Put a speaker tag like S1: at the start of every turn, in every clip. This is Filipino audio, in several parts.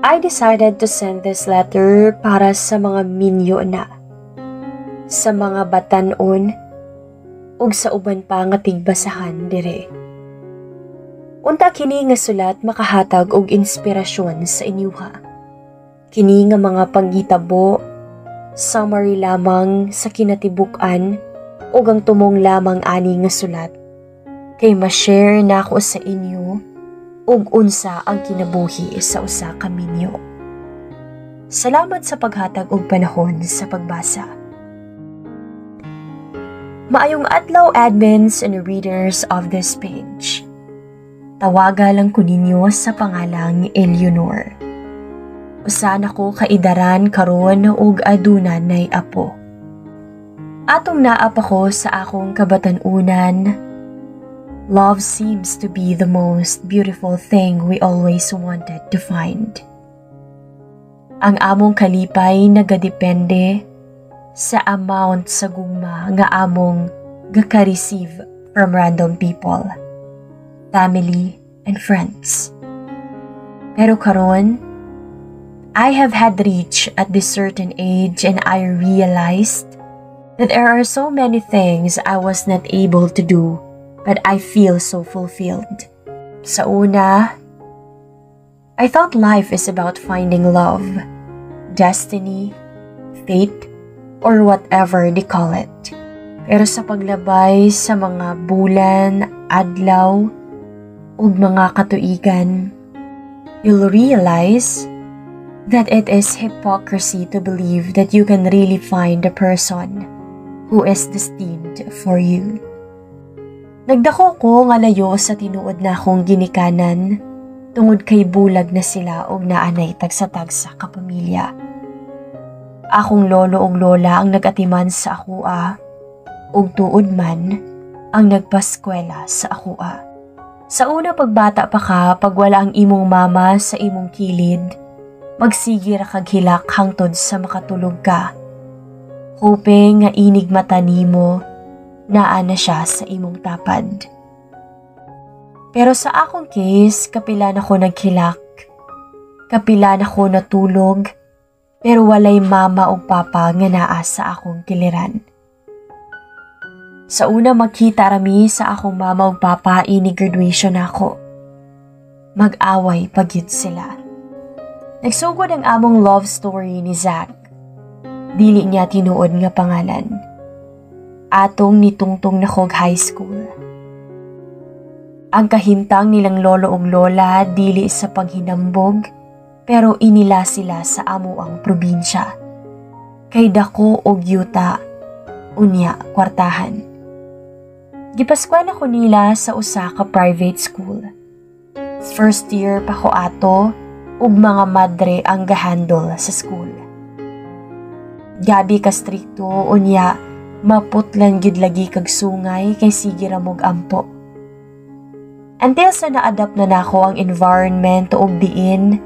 S1: I decided to send this letter para sa mga minyo na, sa mga batanon, ug sa uban pa nga tigbasahan dire. Unta kini nga sulat makahatag og inspirasyon sa inyuha. Kini nga mga panggitabo, summary lamang sa kinatibuk-an ug ang tumong lamang ani nga sulat kay ma-share nako sa inyo ug unsa ang kinabuhi sa usa ka minyo. Salamat sa paghatag og panahon sa pagbasa. Maayong adlaw admins and readers of this page. Tawaga lang ko ninyo sa pangalang Eleanor. Usa nako kaidaran karon ug aduna nay apo. Atong naap ako sa akong kabatanunan. Love seems to be the most beautiful thing we always wanted to find. Ang among kalipay nagadepende sa amount sa gugma nga among gaka-receive from random people, family, and friends. Pero karon, I have had reached at this certain age and I realized that there are so many things I was not able to do, but I feel so fulfilled. Sa una, I thought life is about finding love, destiny, fate, or whatever they call it. Pero sa paglabay sa mga bulan, adlaw, ug mga katuigan, you'll realize that it is hypocrisy to believe that you can really find a person who is destined for you. Nagdako ko nga layo sa tinuod na akong ginikanan tungod kay bulag na sila og naanay tagsa-tagsa kapamilya. Akong lolo ug lola ang nagatiman sa akua ug tuod man ang nagpaskwela sa akua. Sa una pagbata pa ka, pag wala ang imong mama sa imong kilid, magsige ra kag hilak hangtod sa makatulog ka. Hoping nga inig mata nimo naa na siya sa imong tapad. Pero sa akong case, kapila na ko naghilak, kapila na ko natulog, pero walay mama o papa nga naa sa akong kiliran. Sa una magkita rami sa akong mama o papa ini graduation ako. Mag-away pagyud sila. Nagsugod ang among love story ni Zach. Dili niya tinuod nga pangalan. Atong nitungtong na kog high school. Ang kahimtang nilang lolo ug lola dili sa paghinambog, pero inila sila sa amo ang probinsya. Kay dako og yuta, unya kwartahan. Gipaskwela ko nila sa usa ka private school. First year pa ko ato, ug mga madre ang gahandle sa school. Gabi ka strikto unya maputlan gyud lagi kag sungay kay sige ra mog ampo. Until sa na-adapt na nako ang environment ug diin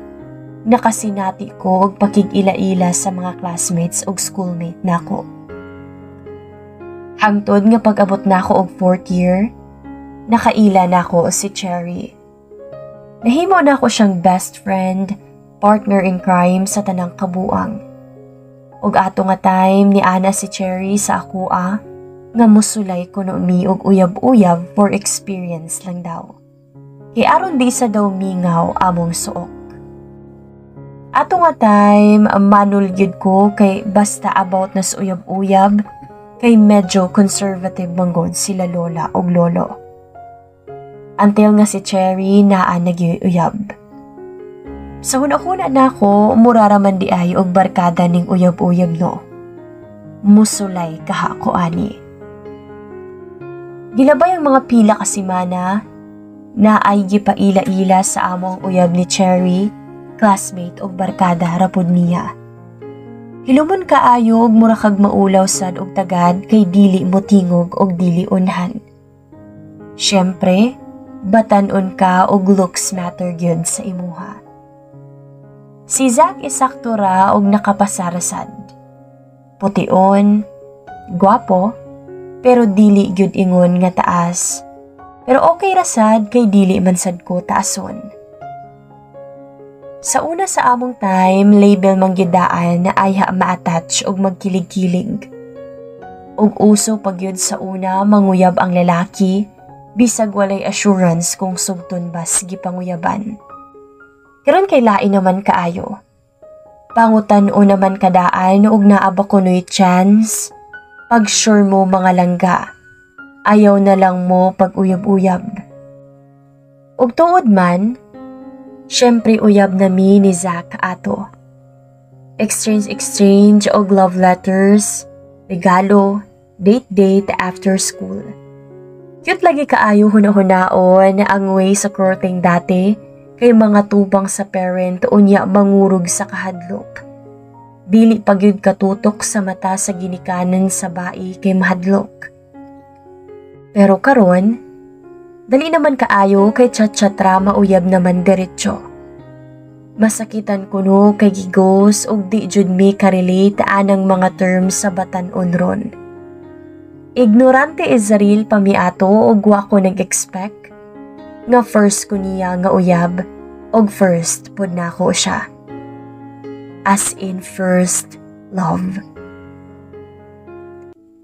S1: nakasinati ko og pakig-ila-ila sa mga classmates ug schoolmate nako. Hangtod nga pag-abot nako og 4th year, nakaila nako si Cherry. Nahimo na ako siyang best friend, partner in crime sa tanang kabuang. Ug ato nga time ni ana si Cherry sa akua nga musulay ko no mi og uyab-uyab for experience lang daw. Kay aron di sa daw mingaw among suok. Ato nga time manul gyud ko kay basta about na sa uyab-uyab kay medyo conservative manggod sila lola og lolo. Until nga si Cherry naa nagyuyab. Sa hunahuna na ako, muraraman di ay og barkada ning uyab-uyab no. Musulay kaha ko ani. Gilabay ang mga pila ka semana na ay gipaila-ila sa among uyab ni Cherry, classmate og barkada rapod niya. Hilumon kaayo og mura kag maulaw sad og tagad kay dili mo tingog og dili unhan. Syempre, batanon ka og looks matter gyud sa imuha. Si Zach isakto ra og nakapasarasad. Pution, gwapo, pero dili gyud ingon nga taas. Pero okay ra sad kay dili man sad ko taason. Sa una sa among time, label manggidaan na ay ma-attach og magkilig-kilig. Og uso pagyud sa una manguyab ang lalaki, bisag walay assurance kung sugton ba sige panguyaban. Karon kay lain naman kaayo. Pangutan-o naman kadaan og naaba kunoy chance, pag sure mo mga langga, ayaw na lang mo pag uyab-uyab. Og tuod man, syempre uyab na mi ni Zach ato. Exchange og love letters, regalo, date after school. Cute lagi kaayo huna-hunaon ang way sa courting dati kay mga tubang sa parent unya mangurog sa kahadlok. Dili pagyud katutok sa mata sa ginikanan sa bai kay mahadlok. Pero karon, dali naman kaayo kay chat-chatra mauyab naman diretsyo. Masakitan kuno kay gigos og di jud mi ka-relate anang mga terms sa batan-on ron. Ignorante Israel pamiato og wa ko nag-expect nga first ko niya nga uyab og first pud nako siya. As in first love.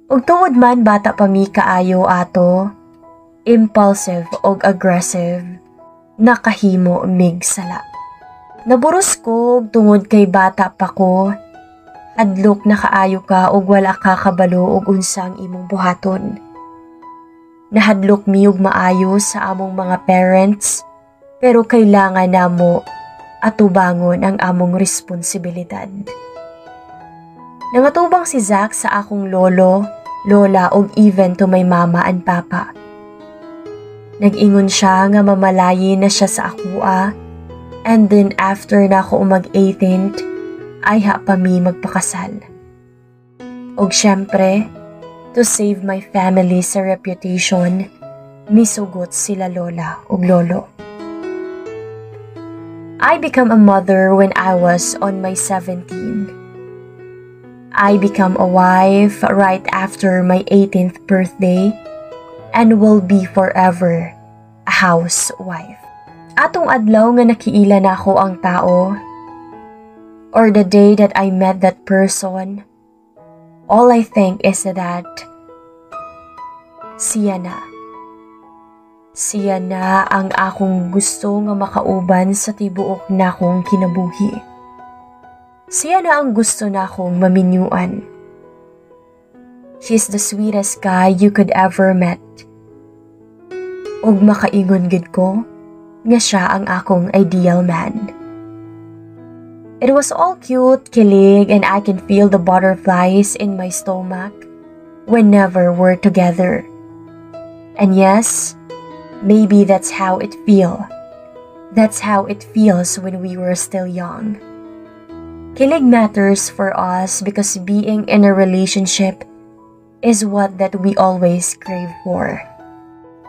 S1: Og tuod man bata pa mi kaayo ato, impulsive og aggressive, nakahimo mig sala. Naburos ko tungod kay bata pa ko, adlok na kaayo ka og wala ka kabalo og unsang imong buhaton. Nahadlok mi og maayo sa among mga parents, pero kailangan namo atubangon ang among responsibilidad. Nangatubang si Zach sa akong lolo, lola og even to my mama and papa. Nag-ingon siya nga mamalayi na siya sa akua, and then after na ako mag-18th, ay pa mi magpakasal. Og syempre, to save my family sa reputation, misugot sila lola ug lolo. I became a mother when I was on my 17. I became a wife right after my 18th birthday and will be forever a housewife. Atong adlaw nga nakiila na ako ang tao, or the day that I met that person, all I think is that siya na. Siya na ang akong gusto nga makauban sa tibuok na akong kinabuhi. Siya na ang gusto na akong maminyuan. He's the sweetest guy you could ever met. Og makaingon gid ko nga siya ang akong ideal man. It was all cute, kilig, and I can feel the butterflies in my stomach whenever we're together. And yes, maybe that's how it feels. That's how it feels when we were still young. Kilig matters for us because being in a relationship is what that we always crave for.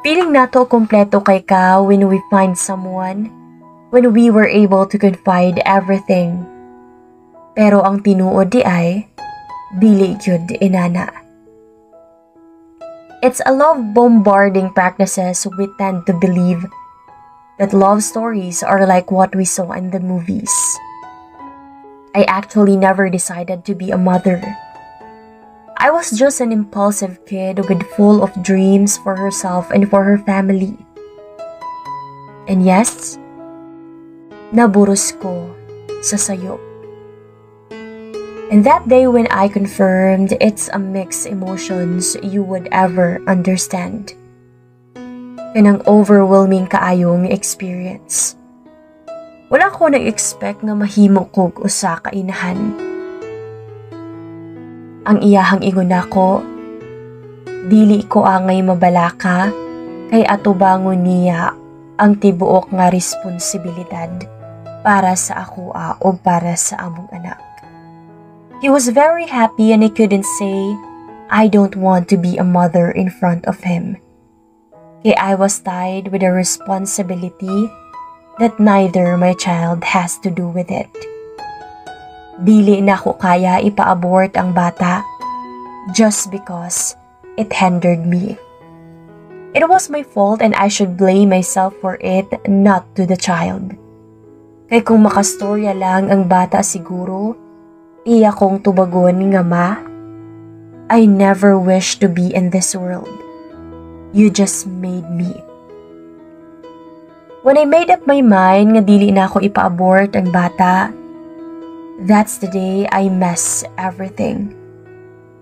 S1: Feeling nato kompleto kay ka when we find someone, when we were able to confide everything. Pero ang tinuod di ay, dili gyud inana. It's a love bombarding practices we tend to believe that love stories are like what we saw in the movies. I actually never decided to be a mother. I was just an impulsive kid with full of dreams for herself and for her family. And yes, naburos ko sa sayo. And that day when I confirmed, it's a mixed emotions you would ever understand. Kanang overwhelming kaayong experience. Wala ko nag-expect na mahimo kog usa ka inahan. Ang iyahang ingon nako, dili ko angay mabalaka kay atubangon niya ang tibuok nga responsibilidad para sa akua o para sa among anak. He was very happy and I couldn't say, I don't want to be a mother in front of him. Kaya I was tied with a responsibility that neither my child has to do with it. Dili na ko kaya ipa-abort ang bata just because it hindered me. It was my fault and I should blame myself for it, not to the child. Kay kung makastorya lang ang bata siguro, iya kong tubagon nga ma, I never wish to be in this world. You just made me. When I made up my mind nga dili na ako ipa-abort ang bata, that's the day I mess everything,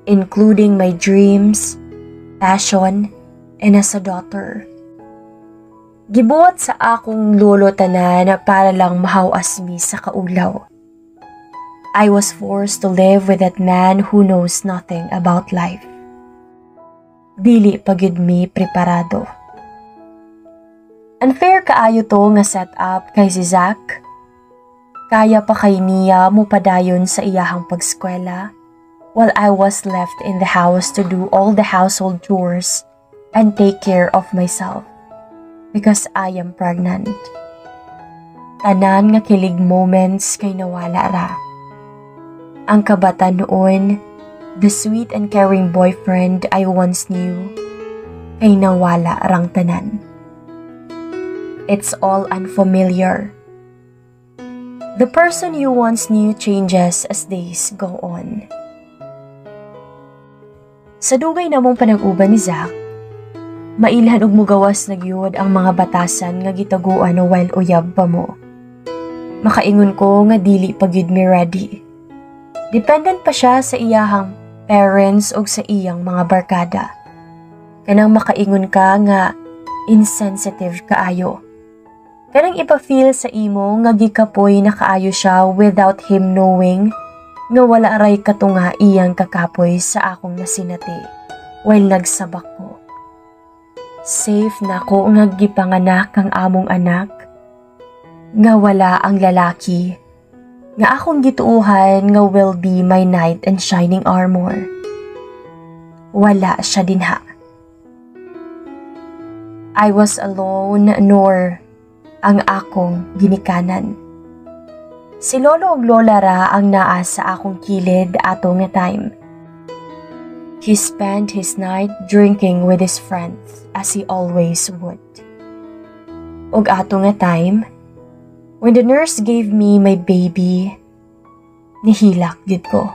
S1: including my dreams, passion, and as a daughter. Gibuhat sa akong lolo tanan para lang mahawas mi sa kaulaw. I was forced to live with that man who knows nothing about life. Dili pagyud mi preparado. Unfair kaayo to nga setup kay si Zach. Kaya pa kay niya mo padayon sa iyahang pagskwela while I was left in the house to do all the household chores and take care of myself because I am pregnant. Tanan nga kilig moments kay nawala ra. Ang kabata noon, the sweet and caring boyfriend I once knew, kay nawala rang tanan. It's all unfamiliar. The person you once knew changes as days go on. Sa dugay namong panag-uban ni Zach, mailhan og mugawas na gyud ang mga batasan nga gitaguan while uyab pa mo. Makaingon ko nga dili pa gyud mi ready. Dependent pa siya sa iyahang parents o sa iyang mga barkada. Kanang makaingon ka nga insensitive kaayo. Kanang ipa-feel sa imo nga gikapoy na kaayo siya without him knowing nga wala ray katunga iyang kakapoy sa akong nasinati while nagsabak ko. Safe na ko nga gipanganak ang among anak nga wala ang lalaki nga akong gituuhan nga will be my knight and shining armor. Wala siya dinha. I was alone nor ang akong ginikanan. Si lolo ug lola ra ang naa sa akong kilid ato nga time. He spent his night drinking with his friends as he always would. Ug ato nga time, when the nurse gave me my baby, nihilak gid ko.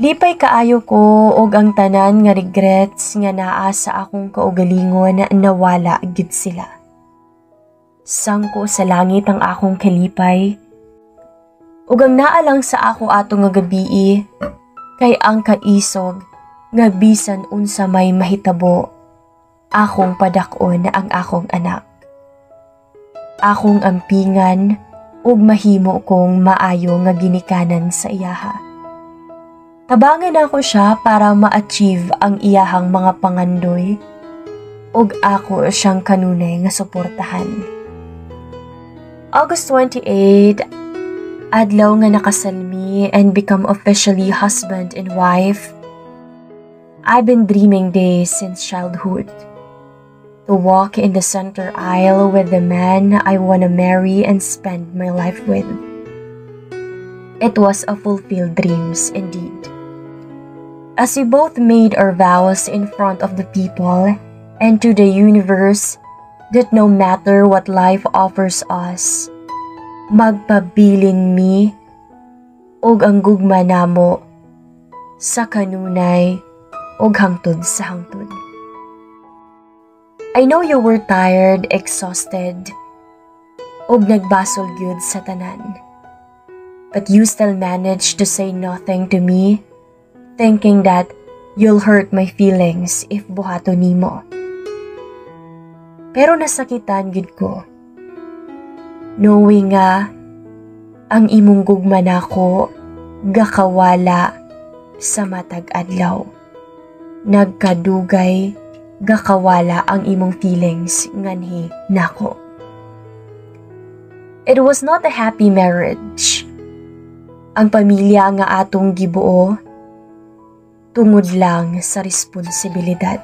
S1: Lipay kaayo ko og ang tanan nga regrets nga naa sa akong kaugalingon na nawala gid sila. Sangko sa langit ang akong kalipay. Ug ang naalang sa ako ato nga gabii, kay ang kaisog nga bisan unsa may mahitabo, akong padakon ang akong anak. Akong ampingan ug mahimo kong maayo nga ginikanan sa iyaha. Tabangan ako siya para ma-achieve ang iyahang mga pangandoy ug ako siyang kanunay nga suportahan. August 28, adlaw nga nakasalmi and become officially husband and wife. I've been dreaming days since childhood. To walk in the center aisle with the man I wanna marry and spend my life with. It was a fulfilled dreams indeed. As we both made our vows in front of the people and to the universe, that no matter what life offers us, magpabilin mi og ang gugma namo sa kanunay og hangtod sa hangtod. I know you were tired, exhausted, og nagbasol gyud sa tanan. But you still managed to say nothing to me, thinking that you'll hurt my feelings if buhato nimo. Pero nasakitan gid ko. Knowing nga, ang imong gugma nako gakawala sa matag adlaw. Nagkadugay, gakawala ang imong feelings nganhi nako. It was not a happy marriage. Ang pamilya nga atong gibuo, tungod lang sa responsibilidad.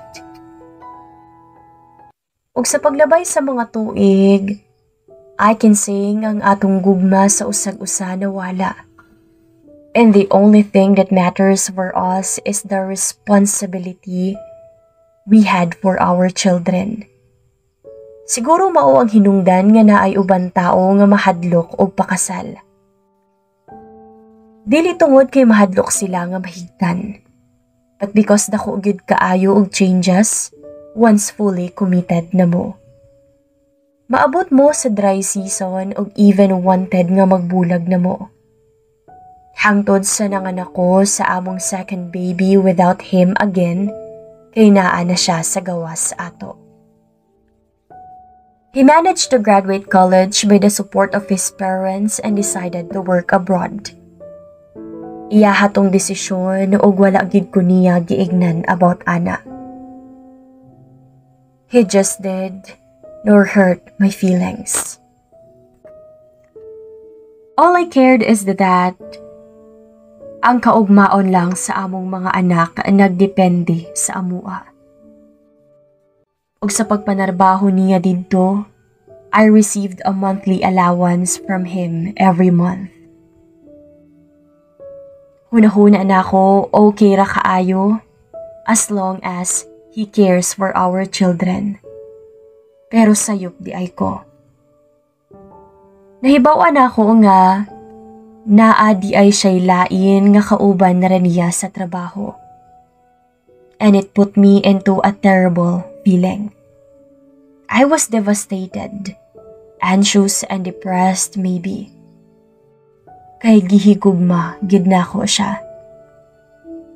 S1: Ug sa paglabay sa mga tuig, I can sing ang atong gugma sa usag-usa na wala. And the only thing that matters for us is the responsibility we had for our children. Siguro mao ang hinungdan nga naay uban tao nga mahadlok og pakasal. Dili tungod kay mahadlok sila nga mahigtan, but because dako gyud kaayo og changes once fully committed na mo. Maabot mo sa dry season og even wanted nga magbulag na mo. Hangtod sa nanganak ko sa among second baby without him again, kay naa na siya sa gawas ato. He managed to graduate college by the support of his parents and decided to work abroad. Iya hatong desisyon og wala gid ko niya giignan about ana. He just did nor hurt my feelings. All I cared is that ang kaugmaon lang sa among mga anak nagdepende sa amua. Ug sa pagpanarbaho niya didto, I received a monthly allowance from him every month. Hunahuna na ako okay ra kaayo as long as he cares for our children. Pero sayop di ay ko. Nahibaw na ako nga naa di ay siya'y lain nga kauban na niya sa trabaho. And it put me into a terrible feeling. I was devastated, anxious and depressed maybe. Kay gihigugma gid na ko siya.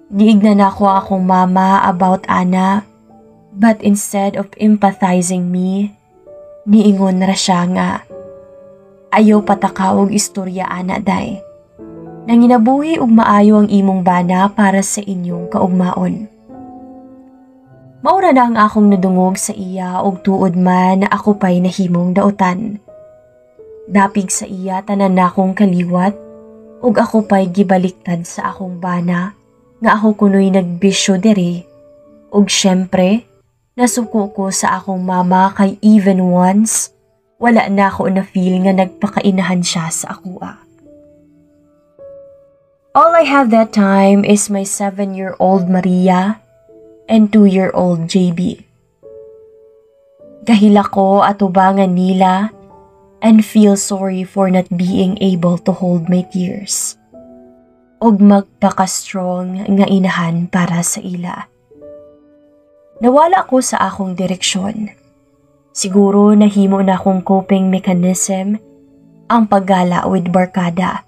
S1: Giignan ako akong mama about ana, but instead of empathizing me, niingon ra siya nga ayaw pataka og istorya ana day. Nanginabuhi og maayo ang imong bana para sa inyong kaugmaon. Maura na ang akong nadungog sa iya og tuod man na ako pa'y nahimong dautan. Dapig sa iya tanan na akong kaliwat ug ako pa'y gibaliktad sa akong bana nga ako kuno'y nagbisyo diri ug syempre nasuko ko sa akong mama kay even once wala na ako na feel nga nagpakainahan siya sa akua. All I have that time is my 7-year-old Maria and 2-year-old JB. Gahila ko at ubangan nila and feel sorry for not being able to hold my tears. Og magpaka-strong nga inahan para sa ila. Nawala ko sa akong direksyon. Siguro nahimo na akong coping mechanism ang paggala with barkada.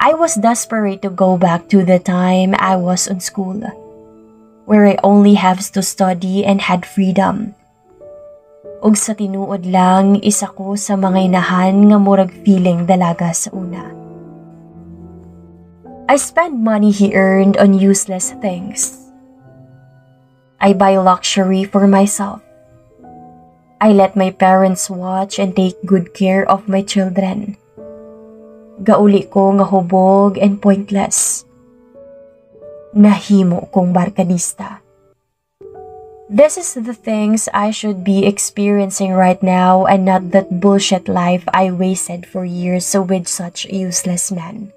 S1: I was desperate to go back to the time I was on school, where I only have to study and had freedom. Og sa tinuod lang, isa ko sa mga inahan nga murag feeling dalaga sa una. I spend money he earned on useless things. I buy luxury for myself. I let my parents watch and take good care of my children. Gauli ko nga hubog and pointless. Nahimo kong barkadista. This is the things I should be experiencing right now and not that bullshit life I wasted for years with such a useless man.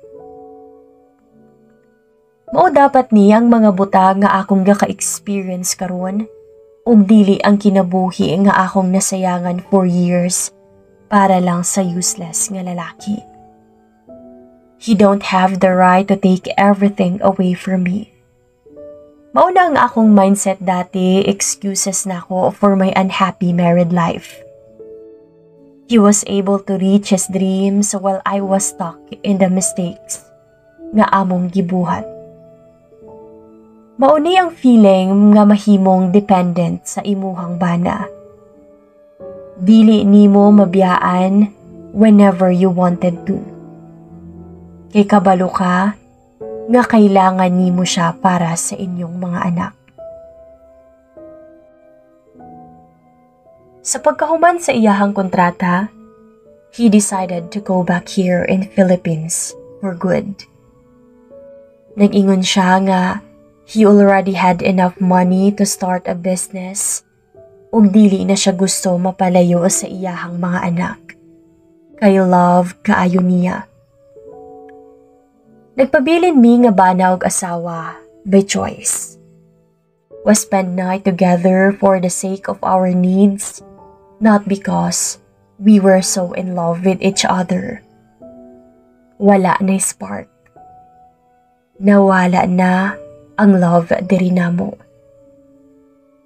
S1: Mao dapat niyang mga butang nga akong gaka-experience karon ug dili ang kinabuhi nga akong nasayangan for years para lang sa useless nga lalaki. He don't have the right to take everything away from me. Mauna ang akong mindset dati, excuses na ako for my unhappy married life. He was able to reach his dreams while I was stuck in the mistakes nga among gibuhat. Mauni ang feeling nga mahimong dependent sa imuhang bana. Dili nimo mabiyaan whenever you wanted to. Kay kabalo ka nga kailangan nimo siya para sa inyong mga anak. Sa pagkahuman sa iyahang kontrata, he decided to go back here in Philippines for good. Nag-ingon siya nga he already had enough money to start a business ug dili na siya gusto mapalayo sa iyahang mga anak. Kay love kaayo niya. Nagpabilin mi nga bana og asawa by choice. We spend night together for the sake of our needs not because we were so in love with each other. Wala na spark. Nawala na ang love diri namo.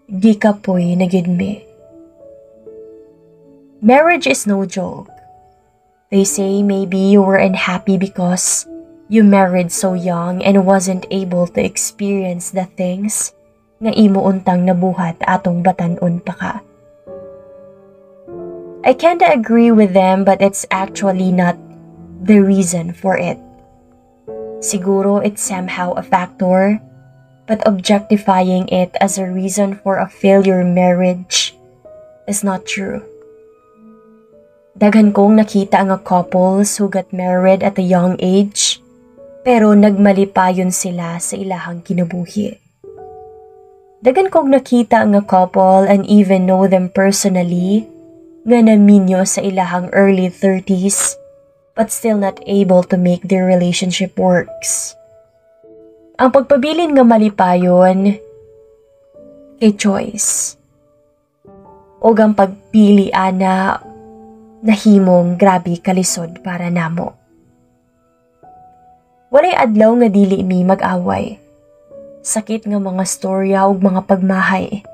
S1: Di ka po'y nagidme. Marriage is no joke. They say maybe you were unhappy because you married so young and wasn't able to experience the things nga imo untang nabuhat atong batan-on pa ka. I kinda agree with them, but it's actually not the reason for it. Siguro it's somehow a factor, but objectifying it as a reason for a failure marriage is not true. Daghan kong nakita nga couples who got married at a young age, pero nagmalipayon sila sa ilahang kinabuhi. Daghan kong nakita nga couple and even know them personally nga naminyo sa ilahang early 30s but still not able to make their relationship works. Ang pagpabilin nga malipayon kay choice. O ang pagpili ana nahimong grabe kalisod para namo. Walay adlaw nga dili mi mag-away. Sakit nga mga storya ug mga pagmahay.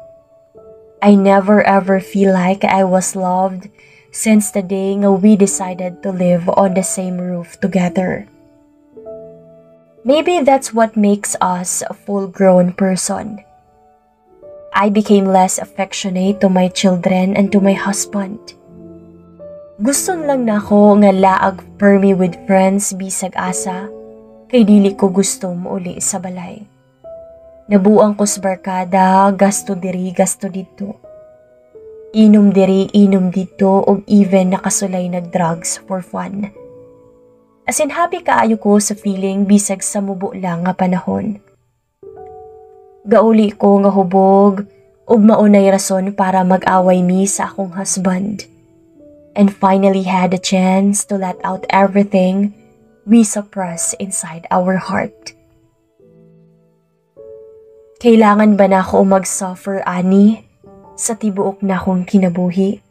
S1: I never ever feel like I was loved since the day nga we decided to live on the same roof together. Maybe that's what makes us a full-grown person. I became less affectionate to my children and to my husband. Guston lang nako nga laag permi with friends bisag asa kay dili ko gusto uli sa balay. Nabuang ko sa barkada, gasto diri, gasto dito. Inom diri, inom dito, og even nakasulay nag-drugs for fun. As in happy kaayo ko sa feeling bisag sa mubo lang nga panahon. Gauli ko nga hubog, ug maunay rason para mag-away mi sa akong husband. And finally had a chance to let out everything we suppress inside our heart. Kailangan ba na ako mag-suffer, ani, sa tibuok na akong kinabuhi?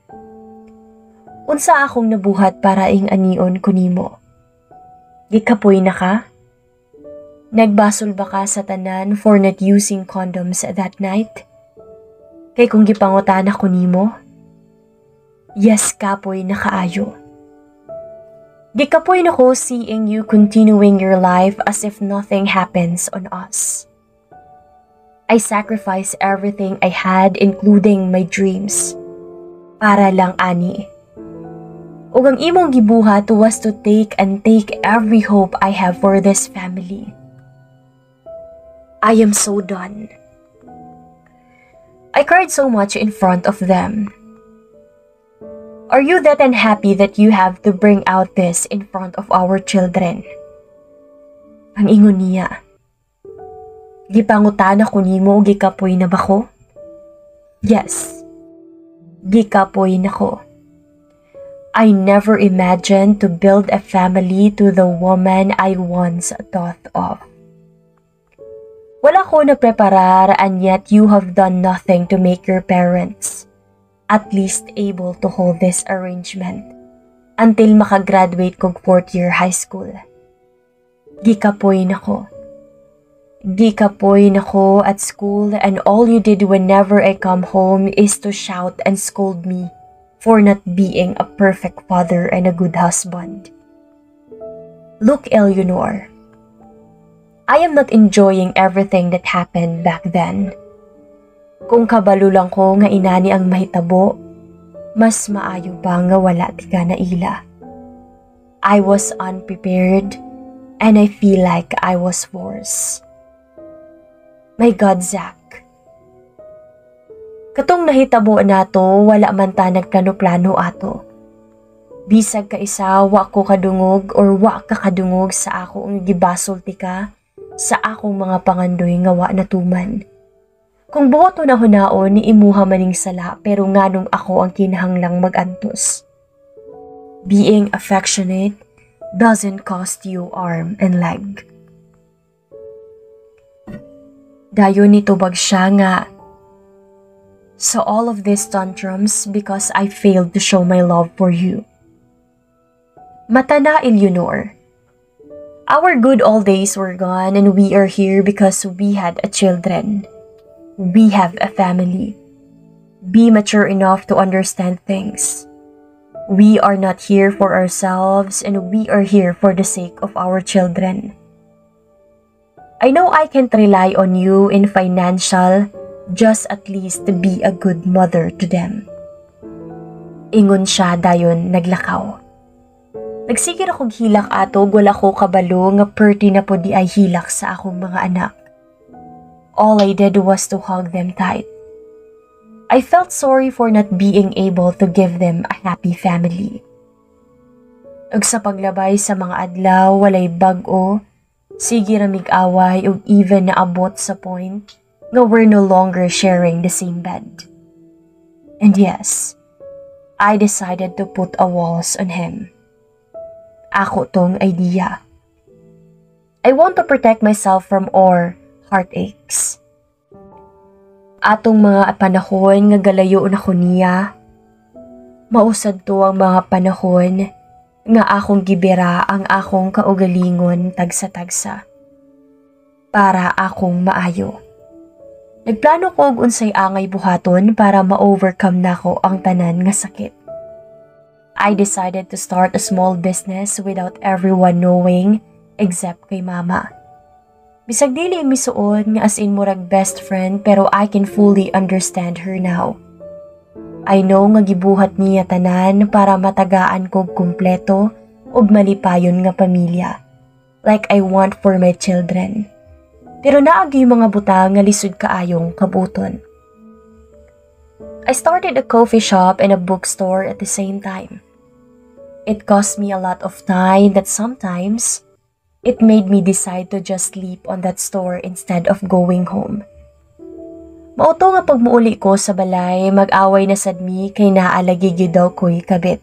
S1: Unsa akong nabuhat para ing anion ko nimo? Gikapoy na ka? Nagbasol ba ka sa tanan for not using condoms that night? Kay kung gipangutan ako nimo? Yes, kapoy na kaayo. Gikapoy na ko seeing you continuing your life as if nothing happens on us. I sacrificed everything I had, including my dreams, para lang ani. Ug ang imong gibuhat was to take and take every hope I have for this family. I am so done. I cried so much in front of them. Are you that unhappy that you have to bring out this in front of our children? Ang ingon niya. Gipangutan ako nimo og gikapoy na ba ko? Yes. Gikapoy na ko. I never imagined to build a family to the woman I once thought of. Wala ko na preparar and yet you have done nothing to make your parents at least able to hold this arrangement until makagraduate kog 4th year high school. Gikapoy na ko. Gikapoy na ko at school and all you did whenever I come home is to shout and scold me for not being a perfect father and a good husband. Look, Eleanor, I am not enjoying everything that happened back then. Kung kabalo lang ko nga inani ang mahitabo, mas maayo pa nga wala ti ka na ila. I was unprepared and I feel like I was forced. My God, Zach. Katong nahitabo nato, wala man ta nagplano-plano ato. Bisag ka isa, wa ko kadungog or wa ka kadungog sa ako ang gibasol ti ka sa akong mga pangandoy nga wa natuman. Kung buoto na hunaon ni imuha maning sala pero nganong ako ang kinahanglang mag-antos. Being affectionate doesn't cost you arm and leg. Dayon nitubag siya nga, So all of these tantrums because I failed to show my love for you. Mata na, Eleanor. Our good old days were gone and we are here because we had a children. We have a family. Be mature enough to understand things. We are not here for ourselves and we are here for the sake of our children. I know I can't rely on you in financial, just at least to be a good mother to them. Ingon siya dayon naglakaw. Nagsigir akong hilak atog wala ko kabalo nga perti na po di ay hilak sa akong mga anak. All I did was to hug them tight. I felt sorry for not being able to give them a happy family. Ug sa paglabay sa mga adlaw walay bag-o, sige ra mig-away ug even naabot sa point nga we're no longer sharing the same bed. And yes, I decided to put a walls on him. Ako tong idea. I want to protect myself from our heartaches. Atong mga panahon nga galayo na ko niya, mausad to ang mga panahon nga akong gibira ang akong kaugalingon tagsa-tagsa. Para akong maayo. Nagplano ko og unsay angay buhaton para ma-overcome nako ang tanan nga sakit. I decided to start a small business without everyone knowing except kay mama. Bisag dili misuon nga as in murag best friend pero I can fully understand her now. I know nga gibuhat niya tanan para matagaan kog kumpleto ug malipayon nga pamilya. Like I want for my children. Pero naagi mga butang nga lisod kaayong kabuton. I started a coffee shop and a bookstore at the same time. It cost me a lot of time that sometimes it made me decide to just sleep on that store instead of going home. Mauto nga pagmuuli ko sa balay, mag-away na sad mi kay naalagi gyud daw ko'y kabit.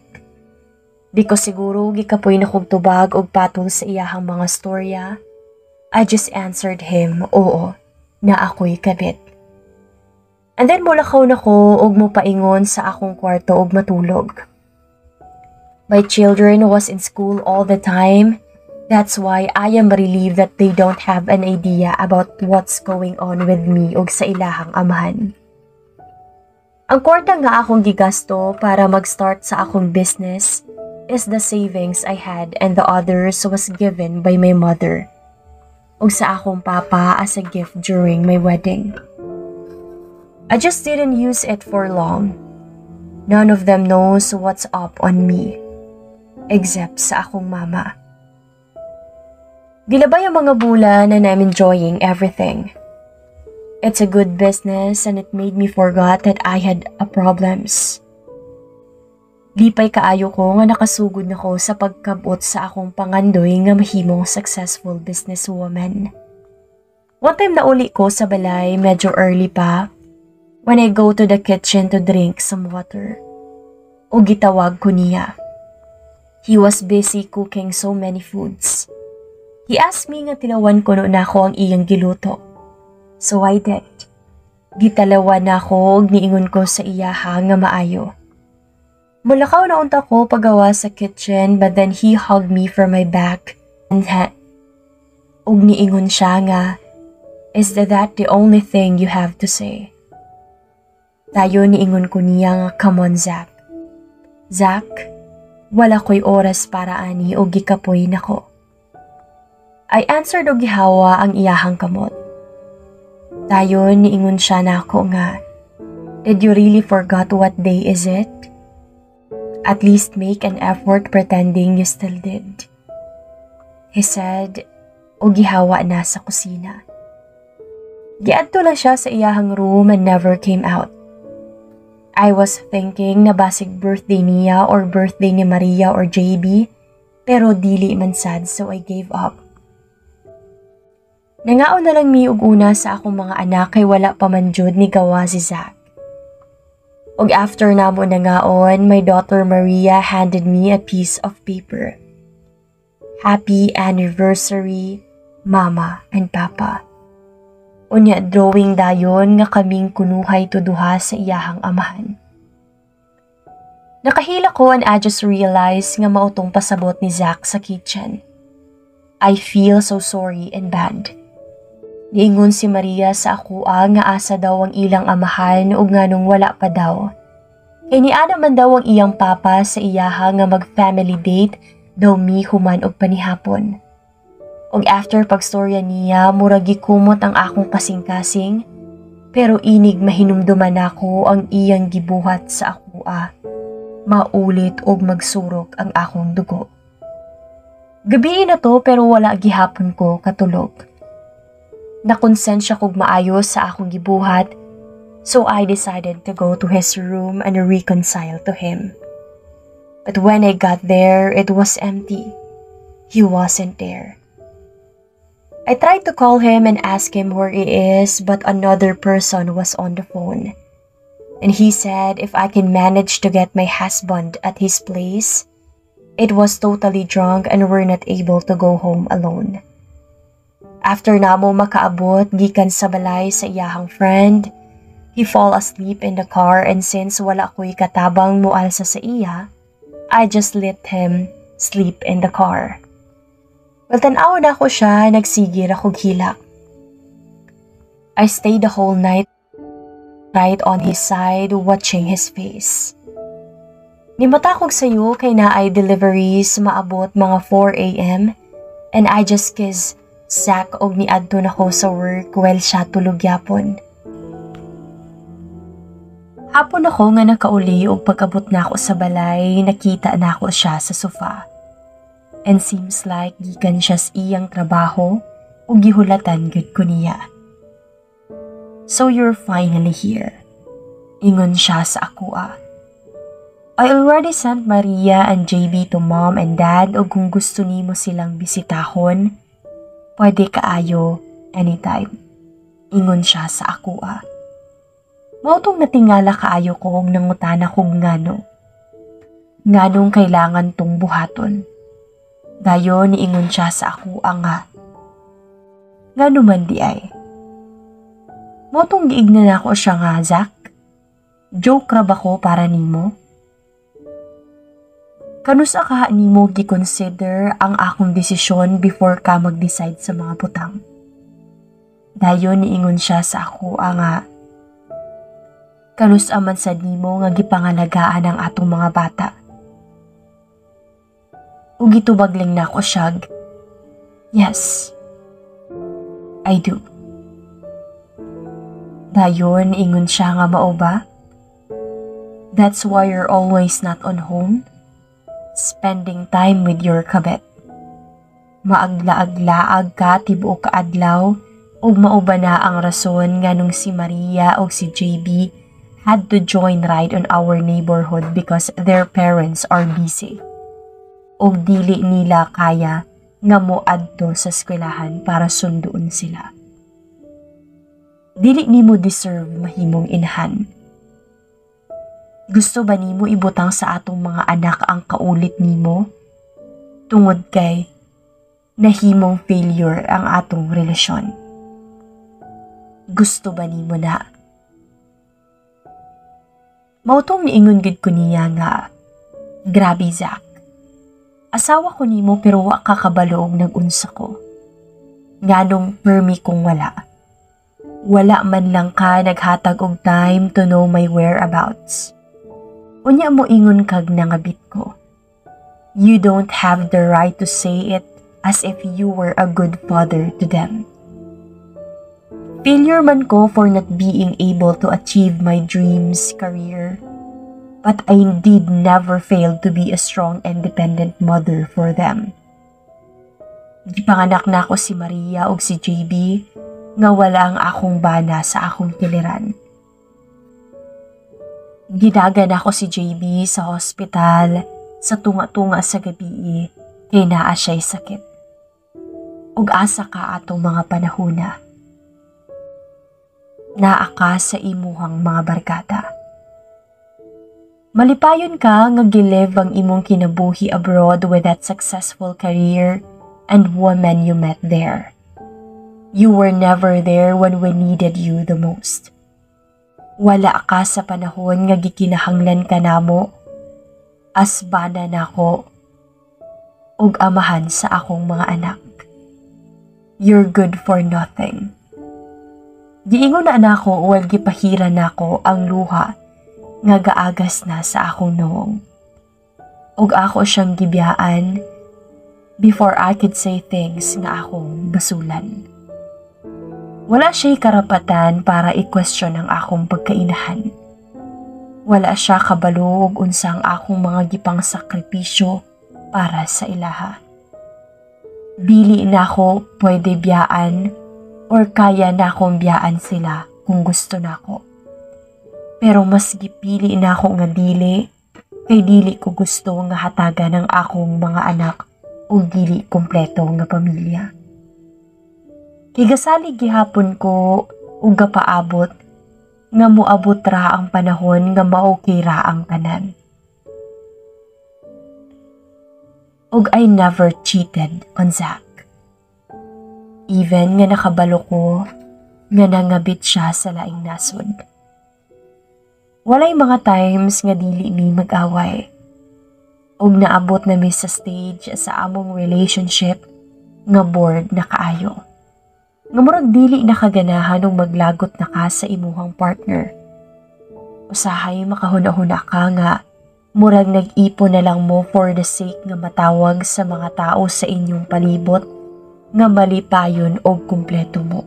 S1: Di ko siguro gikapoy na kog tubag og patol sa iyahang mga storya. I just answered him, oo, na ako'y kabit. And then mulakaw na ko og mopaingon sa akong kwarto og matulog. My children was in school all the time. That's why I am relieved that they don't have an idea about what's going on with me ug sa ilahang amahan. Ang kwarta nga akong gigasto para mag-start sa akong business is the savings I had and the others was given by my mother ug sa akong papa as a gift during my wedding. I just didn't use it for long. None of them knows what's up on me. Except sa akong mama. Dilabay ang mga bulan and I'm enjoying everything. It's a good business and it made me forgot that I had a problems. Lipay kaayo ko nga nakasugod na ko sa pagkabot sa akong pangandoy nga mahimong successful businesswoman. One time na uli ko sa balay, medyo early pa, when I go to the kitchen to drink some water. O gitawag ko niya. He was busy cooking so many foods. He asked me nga tilawan ko na ako ang iyang giluto. So I did. Gitalawan na ako ug niingon ko sa iyaha nga maayo. Mulakaw na unta ko pagawa sa kitchen but then he hugged me from my back and ug niingon siya nga, is that the only thing you have to say? Tayo niingon ko niya nga, come on Zach. Zach, wala ko'y oras para ani o gikapoy nako. I answered o gihawa ang iyahang kamot. Dayon niingon siya nako nga, did you really forgot what day is it? At least make an effort pretending you still did. He said, o gihawa na sa kusina. Giadto lang siya sa iyahang room and never came out. I was thinking na basig birthday niya or birthday ni Maria or JB, pero dili man sad so I gave up. Nangaon na lang mi og una sa akong mga anak kay wala pa man jud ni gawa si Zach. Og after namo nangaon, my daughter Maria handed me a piece of paper. Happy anniversary, Mama and Papa. Unya drawing dayon nga kaming kunuhay tuduha sa iyahang amahan. Nakahila ko and I just realized nga mautong pasabot ni Zach sa kitchen. I feel so sorry and bad. Niingon si Maria sa ako nga asa daw ang ilang amahan ug nganong wala pa daw. Kay niana man daw ang iyang papa sa iyaha nga mag-family date daw mi human og panihapon. Og after pagstorya niya, murag gikumot ang akong kasing-kasing, pero inig mahinumduman ako ang iyang gibuhat sa ako Maulit og magsurok ang akong dugo. Gabi na to pero wala gihapon ko katulog. Nakonsensya kog maayo sa akong gibuhat, so I decided to go to his room and reconcile to him. But when I got there, it was empty. He wasn't there. I tried to call him and ask him where he is, but another person was on the phone. And he said if I can manage to get my husband at his place, it was totally drunk and we're not able to go home alone. After namo makaabot gikan sa balay sa iyahang friend, he fall asleep in the car and since wala ko'y katabang mualsa sa iya, I just let him sleep in the car. Well, tanaw na ko siya, nagsigir akong hilak. I stayed the whole night right on his side watching his face. Nimatakog sayo kay naay deliveries maabot mga 4 a.m. and I just kiss Zach og niadto na ko sa work while siya tulog yapon. Hapon ako nga nakauli og pag-abot na ako sa balay, nakita na ako siya sa sofa. And seems like gikan siya sa iyang trabaho o gihulatan gud ko niya. So you're finally here. Ingon siya sa ako I already sent Maria and JB to mom and dad o kung gusto nimo silang bisitahon, pwede kaayo anytime. Ingon siya sa ako Mautong natingala kaayo kong nangutana kong ngano. Nganong kailangan tong buhaton. Dayon niingon siya sa ako ngano man di ay. Motong giignan ako siya nga, Zach. Joke ra ba ko para nimo? Kanusa ka nimo gi-consider ang akong desisyon before ka mag-decide sa mga butang? Dayon niingon siya sa ako kanusa man sad nimo nga gipangalagaan ang atong mga bata. Ug gitubagling na ako siyag. Yes, I do. Dayon, ingon siya nga mao ba? That's why you're always not on home? Spending time with your kabet. Maaglaag-laag ka tibuok kaadlaw ug mao ba na ang rason nganong si Maria ug si JB had to join ride on our neighborhood because their parents are busy. Og dili nila kaya nga moadto sa eskwelahan para sunduon sila. Dili nimo deserve mahimong inhan. Gusto ba nimo ibutang sa atong mga anak ang kaulit nimo? Tungod kay nahimong failure ang atong relasyon. Gusto ba nimo na? Mautong niingon gid ko niya nga, grabe Zach. Asawa ko nimo pero wa ka kabalo og nag-unsa ko. Nganong permi kong wala. Wala man lang ka naghatag og time to know my whereabouts. Unya mo ingon kag nangabit ko. You don't have the right to say it as if you were a good father to them. Failure man ko for not being able to achieve my dreams career. But I did never fail to be a strong, independent mother for them. Gipanganak na ako si Maria ug si JB nga wala ang akong bana sa akong kiliran. Gidagan ako si JB sa hospital sa tunga-tunga sa gabi kay naa siya'y sakit. Ug asa ka atong mga panahona. Naa ka sa imuhang mga barkada. Malipayon ka nga gilive ang imong kinabuhi abroad with that successful career and woman you met there. You were never there when we needed you the most. Wala ka sa panahon nga gikinahanglan ka namo, as bana nako ug amahan sa akong mga anak. You're good for nothing. Giingon na nako wal gipahira nako ang luha nga gaagas na sa akong noong. Ug ako siyang gibiyaan before I could say things nga akong basulan. Wala siya'y karapatan para i-question ang akong pagkainahan. Wala siya kabalo ug unsang akong mga gipang sakripisyo para sa ilaha. Dili na ako pwede biyaan or kaya na akong biyaan sila kung gusto na ako. Pero mas gipili na ako nga dili, kay dili ko gusto nga hatagan ng akong mga anak o dili kompleto nga pamilya. Kay gasalig gihapon ko ug gapaabot nga moabot ra ang panahon nga maokey ra ang tanan. Ug I never cheated on Zach. Even nga nakabalo ko nga nangabit siya sa laing nasod. Walay mga times nga dili mi mag-away. Ug naabot na mi sa stage sa among relationship nga bored na kaayo. Nga murag dili nakaganahan ug maglagot na ka sa imuhang partner. Usahay makahuna-huna ka nga murag nag-ipon na lang mo for the sake nga matawag sa mga tao sa inyong palibot nga malipayon og kumpleto mo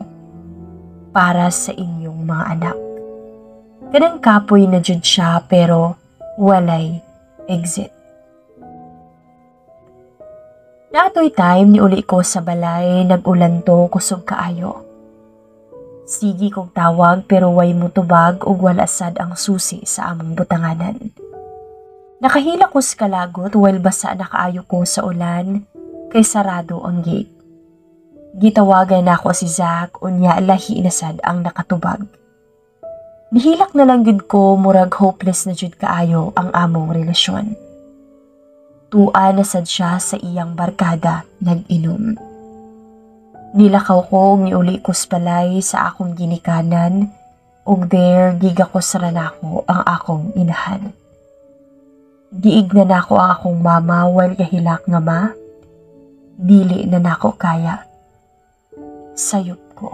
S1: para sa inyong mga anak. Kanang kapoy na jud siya pero walay exit. Naatoy time ni uli ko sa balay, nag-ulanto kusog kaayo. Sige kong tawag pero way mo tubag ug wala sad ang susi sa among butanganan. Nakahila ko sa kalagot while basa na kaayo ko sa ulan kay sarado ang gate. Gitawagan na ako si Zach unya lahi na sad ang nakatubag. Nihilak na lang gid ko murag hopeless na jud kaayo ang among relasyon. Tua na sad siya sa iyang barkada nag-inom. Nilakaw ko niuli ko sa balay sa akong ginikanan ug there gigakos ra nako ang akong inahan. Giigna nako ang akong mama while kahilak nga ma. Dili na nako kaya. Sayop ko.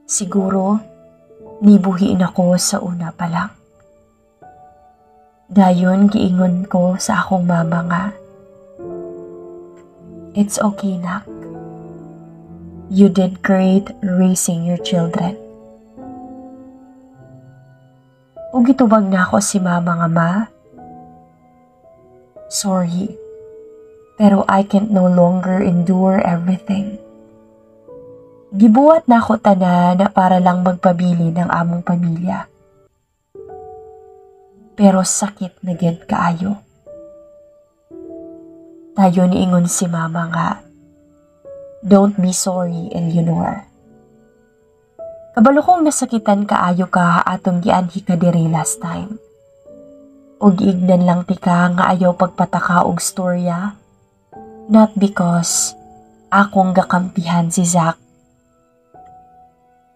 S1: Siguro nibuhiin ako sa una pa lang. Dayon giingon ko sa akong mama nga, "It's okay, nak. You did great raising your children." Ug gitubag na ako si mama nga, "Ma, sorry, pero I can't no longer endure everything." Gibuhat na ako tanan na para lang magpabili ng among pamilya. Pero sakit na gyud kaayo. Dayon niingon si mama nga, "Don't be sorry, Eleanor. Kabalo kong nasakitan kaayo ka atong gianhi ka diri last time. Og ignan lang tika nga ayaw pagpataka og storya. Not because akong gakampihan si Zach.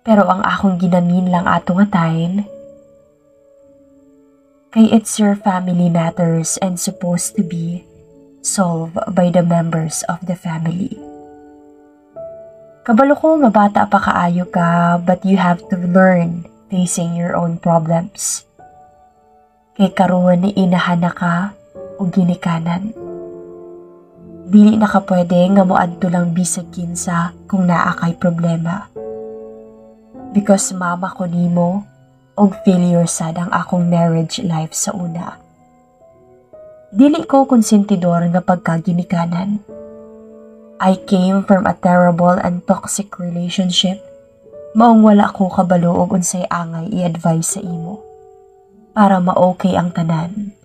S1: Pero ang akong ginamin lang ato nga time, kay it's your family matters and supposed to be solved by the members of the family. Kabalo ko nga bata pa kaayo ka but you have to learn facing your own problems. Kay karon ni inahan na ka o ginikanan. Dili na ka pwede nga moadto lang bisag kinsa kung naa kay problema. Because mama ko nimo og failure sad ang akong marriage life sa una. Dili ko konsentidor nga pagkaginikanan. I came from a terrible and toxic relationship. Maong wala ko kabalo og unsay angay i-advise sa imo para ma-okay ang tanan.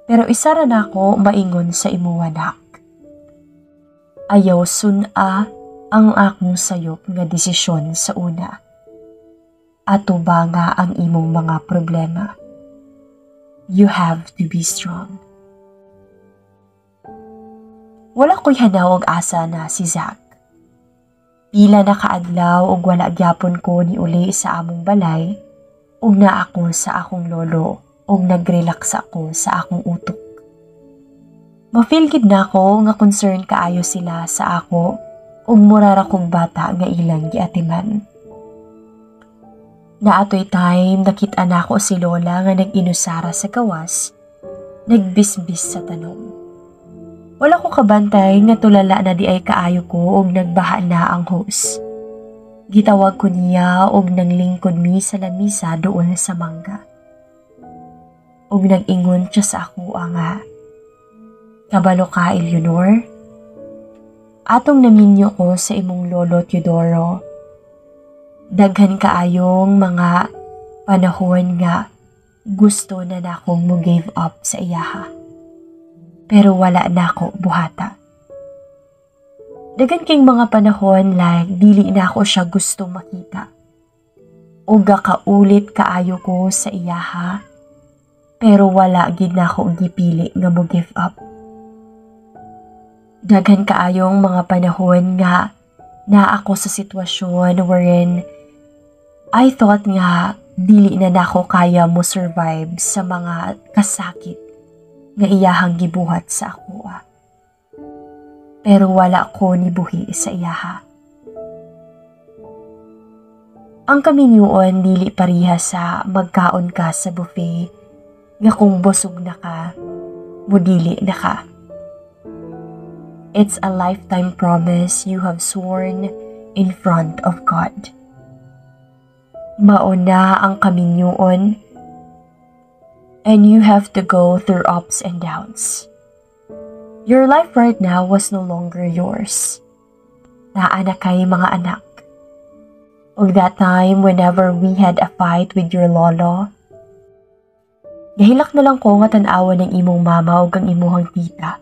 S1: Pero isa ra nako maingon sa imo anak. Ayaw suna ang akong sayop nga desisyon sa una. Ato ba nga ang imong mga problema? You have to be strong. Wala ko'y hanaw og asa na si Zach. Pila na kaadlaw ug wala gyapon ko ni uli sa among balay ug na ako sa akong lolo ug nagrelax ako sa akong utok. Ma-feel gid nako nga concern kaayo sila sa ako ug mura ra kong bata nga ilang giatiman. Naatoy time nakita nako si lola nga nag-inusara sa gawas, nagbisbis sa tanom. Wala ko kabantay nga tulala na di ay kaayo ko ug nagbaha na ang hose. Gitawag ko niya ug nanglingkod mi sa lamisa doon sa mangga. Ug nag-ingon siya sa ako nga, "Kabalo ka, Eleanor? Atong naminyo ko sa imong lolo Teodoro. Daghan kaayong mga panahon nga gusto na nakong mo give up sa iyaha. Pero wala na ako buhata. Dagan king mga panahon like dili na ako siya gusto makita. O gakaulit kaayo ko sa iyaha, pero wala gid na ako gipili nga mo give up. Daghan kaayong mga panahon nga na ako sa sitwasyon wherein I thought nga dili na nako kaya mo survive sa mga kasakit nga iyahang gibuhat sa ako. Pero wala ko nibuhi sa iyaha. Ang kaminyuon dili pareha sa magkaon ka sa buffet nga kung busog na ka, mudili na ka. It's a lifetime promise you have sworn in front of God. Mauna ang kaminyuon, and you have to go through ups and downs. Your life right now was no longer yours. Naa na kay mga anak. Og that time, whenever we had a fight with your lolo, gahilak na lang ko nga tan-awan ng imong mama o ang imuhang tita.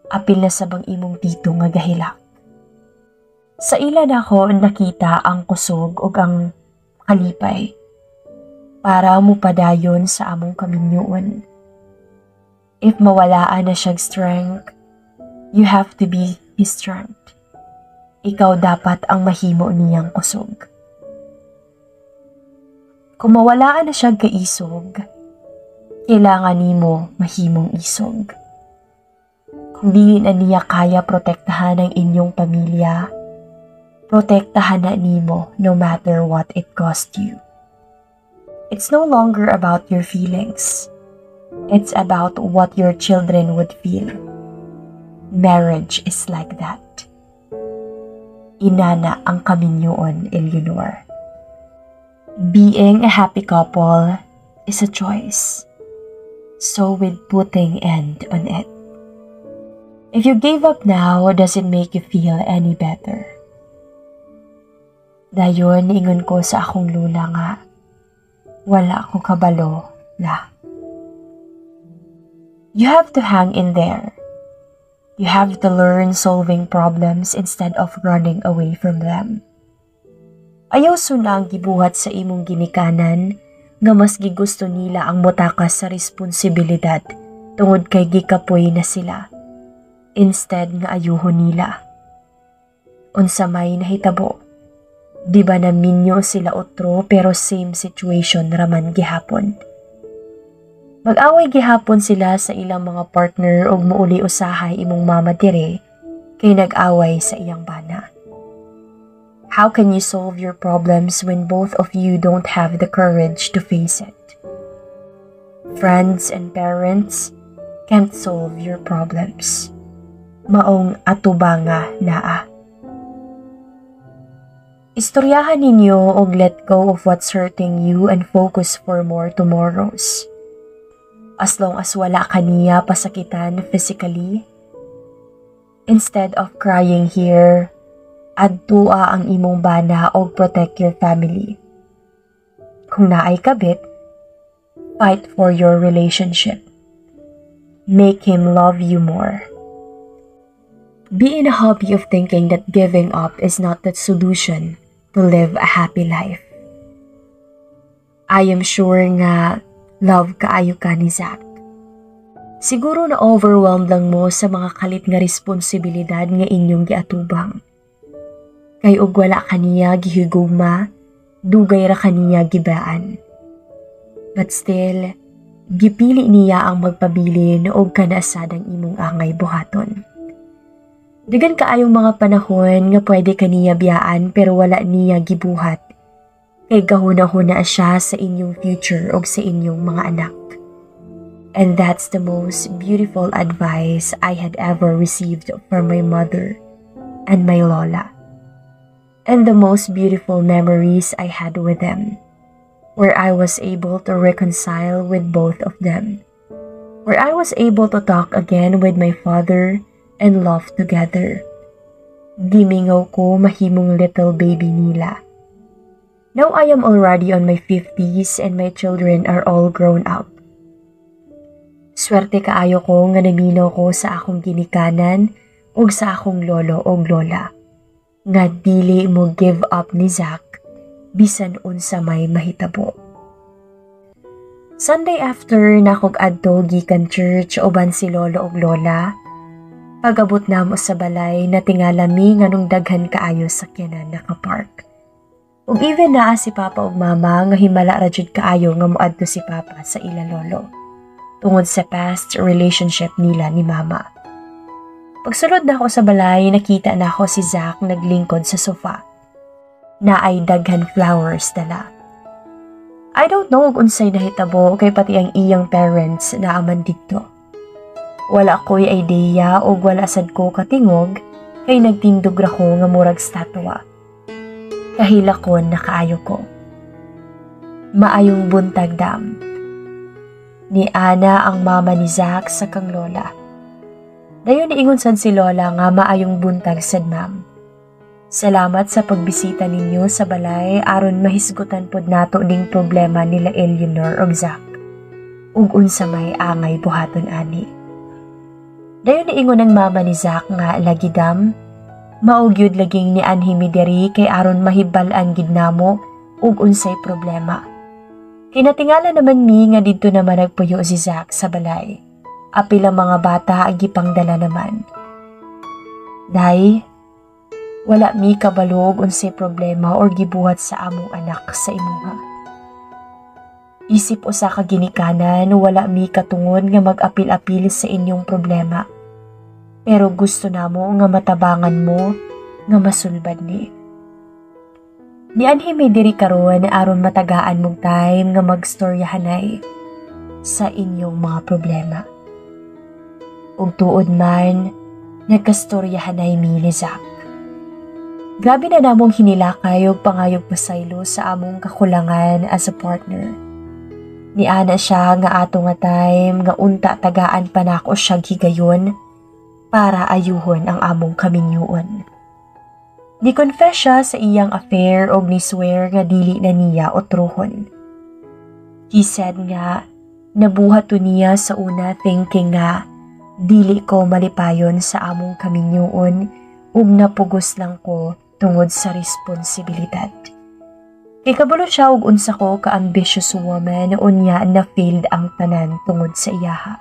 S1: Apil na sabang imong tito nga gahilak. Sa ila na ako nakita ang kusog o ang kalipay para mupadayon sa among kaminyuon. If mawalaan na siyang strength, you have to be his strength. Ikaw dapat ang mahimo niyang kusog. Kung mawalaan na siyang kaisog, kailangan nimo mahimong isog. Kung di na niya kaya protektahan ang inyong pamilya, protektahan na nimo no matter what it cost you. It's no longer about your feelings. It's about what your children would feel. Marriage is like that. Inana ang kaminyuon, Eleanor. Being a happy couple is a choice. So with putting end on it. If you gave up now, does it make you feel any better? Dayon, ingon ko sa akong lula nga, wala akong kabalo na. You have to hang in there. You have to learn solving problems instead of running away from them. Ayaw suna ang gibuhat sa imong ginikanan nga mas gigusto nila ang motakas sa responsibilidad tungod kay gikapoy na sila. Instead nga ayuhon nila. Unsa may nahitabo. Di ba na minyo sila otro pero same situation raman gihapon. Mag-away gihapon sila sa ilang mga partner og muuli usahay imong mama dire kay nag-away sa iyang bana. How can you solve your problems when both of you don't have the courage to face it? Friends and parents can't solve your problems. Maong atubanga naa. Istoryahan ninyo og let go of what's hurting you and focus for more tomorrows. As long as wala ka niya pasakitan physically, instead of crying here, adtua ang imong bana og protect your family. Kung naay kabit, fight for your relationship. Make him love you more. Be in a hobby of thinking that giving up is not the solution to live a happy life. I am sure nga love kaayo ka ni Zach. Siguro na overwhelmed lang mo sa mga kalit nga responsibilidad nga inyong giatubang. Kay ug wala kaniya gihigugma, dugay ra kaniya gibaan. But still, gipili niya ang magpabilin og kanasadang imong angay buhaton. Dagan kaayong mga panahon nga pwede kaniya biyaan pero wala niya gibuhat. Kay gahuna-huna siya sa inyong future o sa inyong mga anak. And that's the most beautiful advice I had ever received from my mother and my lola. And the most beautiful memories I had with them, where I was able to reconcile with both of them, where I was able to talk again with my father and laugh together. Gimingaw ko mahimong little baby nila. Now I am already on my 50s and my children are all grown up. Swerte kaayo ko nga naminaw ko sa akong ginikanan ug sa akong lolo ug lola. Nga dili mo give up ni Zach bisan unsa may mahitabo. Sunday after nakog adto gikan church uban si lolo ug lola, pagabot namo sa balay natingala mi nganong daghan kaayo sakyanan nakapark. Ug even naa si papa ug mama nga himala ra jud kaayo nga moadto si papa sa ila lolo tungod sa past relationship nila ni mama. Pagsulod na ako sa balay, nakita na ako si Zach naglingkod sa sofa. Na ay daghan flowers dala. I don't know kung unsay nahitabo kay pati ang iyang parents na aman dito. Wala ko'y idea o wala sad ko katingog kay nagtindog ra ko nga murag statwa. Kahilakon na kaayo ko. Maayong buntag dam. Ni Ana ang mama ni Zach sa kang lola. Dayon niingon sad si lola nga maayong buntag sad ma'am. Salamat sa pagbisita ninyo sa balay aron mahisgutan pod nato ding problema nila Eleanor ug Zach. Ug unsa may angay buhaton ani. Dayon niingon ang mama ni Zach nga lagi dam, mao gyud laging ni anhi mi diri kay aron mahibal-an gid namo ug unsay problema. Kinatingala naman mi nga didto naman nagpuyo si Zach sa balay. Apil ang mga bata ang gipangdala naman. Day, wala mi kabalog unsay problema or gibuhat sa among anak sa imuha. Isip usa ka ginikanan wala mi katungod nga mag-apil-apil sa inyong problema. Pero gusto namo nga matabangan mo nga masulbad ni. Nianhi mi diri karon aron matagaan mong time nga magstoryahanay sa inyong mga problema. Ug tuod man, nagkastoryahanay mi ni Zach. Grabe na namong hinilakay ug pangayog pasaylo sa among kakulangan as a partner. Ni ana siya nga ato nga time nga unta tagaan pa nako siya gigayon para ayuhon ang among kaminyuon. Ni-confess siya sa iyang affair o ni-swear nga dili na niya otrohon. He said nga, nabuhat to niya sa una thinking nga, dili ko malipayon sa among kaminyuon ug napugos lang ko tungod sa responsibilidad. Kay kabalo siya og unsa ko ka-ambitious woman unya na failed ang tanan tungod sa iyaha.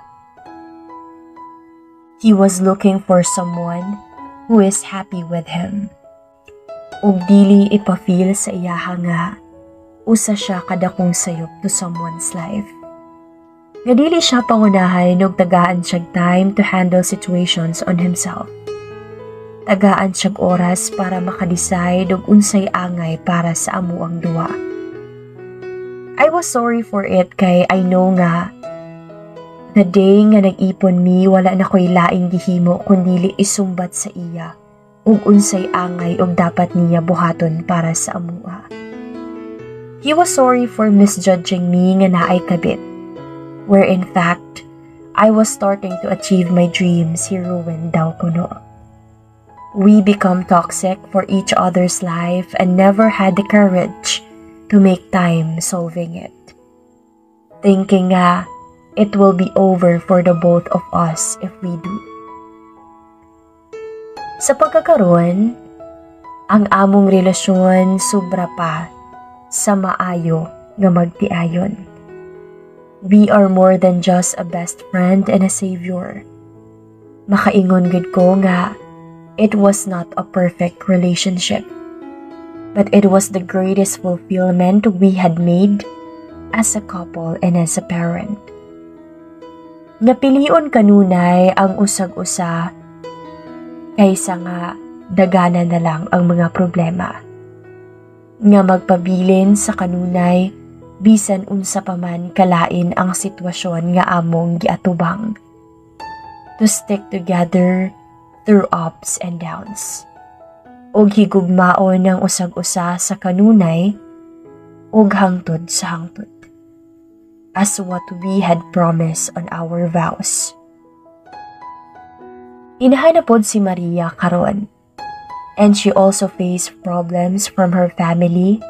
S1: He was looking for someone who is happy with him. Ug dili ipa-feel sa iyaha nga usa siya kadakong sayop to someone's life. Nga dili siya pangunahan ug tagaan siyag time to handle situations on himself. Tagaan siyag oras para makadecide og unsay angay para sa amuang duwa. I was sorry for it kay I know nga the day nga nag-ipon mi wala na ko'y laing gihimo kundili isumbat sa iya ug unsay angay ug dapat niya buhaton para sa amua. He was sorry for misjudging me nga naay kabit, where in fact, I was starting to achieve my dreams he ruined daw kuno. We become toxic for each other's life and never had the courage to make time solving it. Thinking nga, it will be over for the both of us if we do. Sa pagkakaroon, ang among relasyon sobra pa sa maayo nga magtiayon. We are more than just a best friend and a savior. Makaingon gud ko nga it was not a perfect relationship, but it was the greatest fulfillment we had made as a couple and as a parent. Napilion kanunay ang usag-usa kaysa nga dagana na lang ang mga problema. Nga magpabilin sa kanunay bisan unsa pa man kalain ang sitwasyon nga among giatubang. To stick together through ups and downs. Og higugmaon ng usag-usa sa kanunay og hangtod sa hangtod. As what we had promised on our vows. Inahanapod si Maria karon. And she also faced problems from her family,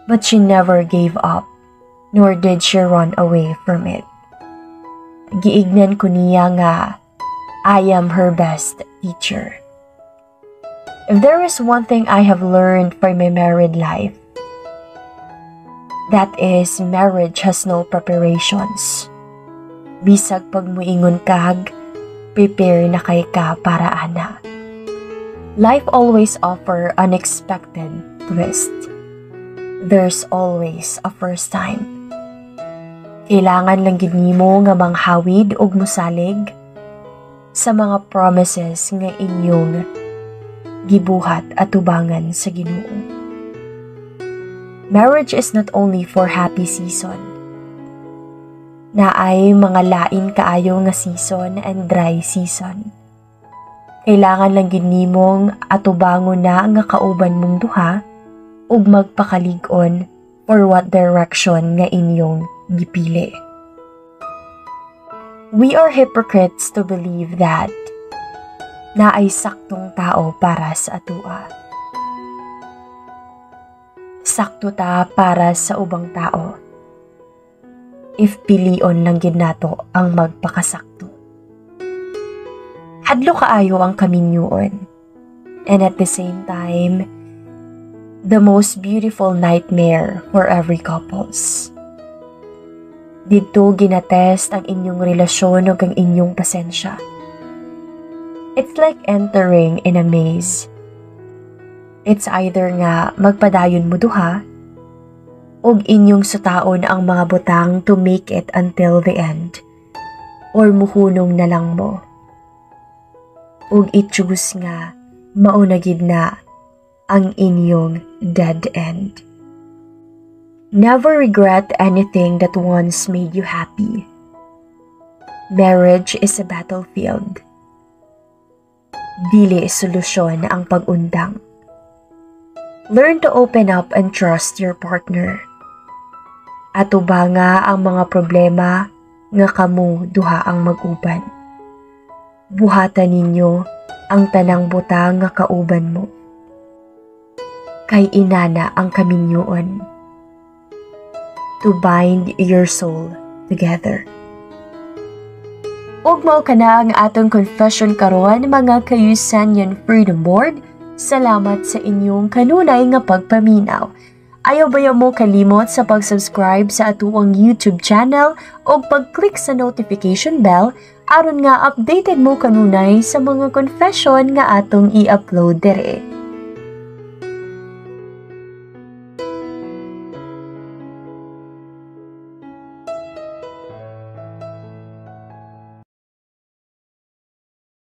S1: but she never gave up, nor did she run away from it. Giignan ko niya nga, I am her best teacher. If there is one thing I have learned from my married life, that is, marriage has no preparations. Bisag pag muingon kag, prepare na kay ka para ana. Life always offer unexpected twist. There's always a first time. Kailangan lang gid nimo nga manghawid og musalig sa mga promises nga inyong gibuhat at tubangan sa Ginoo. Marriage is not only for happy season. Naay mga lain kaayo nga season and dry season. Kailangan lang gid nimong atubangon na nga kauban mong duha ug magpakalig-on for what direction nga inyong gipili. We are hypocrites to believe that naay saktong tao para sa atua. Sakto ta para sa ubang tao. If pilion lang gid nato ang magpakasakto. Hadlo kaayo ang kaminyoon. And at the same time, the most beautiful nightmare for every couples. Dito ginatest ang inyong relasyon o ang inyong pasensya. It's like entering in a maze. It's either nga magpadayon mo duha o inyong sutaon ang mga butang to make it until the end or muhunong na lang mo. Ug i-choose nga maunagid na ang inyong dead end. Never regret anything that once made you happy. Marriage is a battlefield. Dili solusyon ang pag-undang. Learn to open up and trust your partner. At ubanga ang mga problema nga kamo duha ang mag-uban. Buhatan ninyo ang tanang butang nga kauban mo. Kay inana ang kaminyoon. To bind your soul together. Ug mao kana ang atong confession karon mga Kayusan Freedom Board. Salamat sa inyong kanunay nga pagpaminaw. Ayaw baya mo kalimot sa pag-subscribe sa atuang YouTube channel o pag-click sa notification bell aron nga updated mo kanunay sa mga confession nga atong i-upload dere.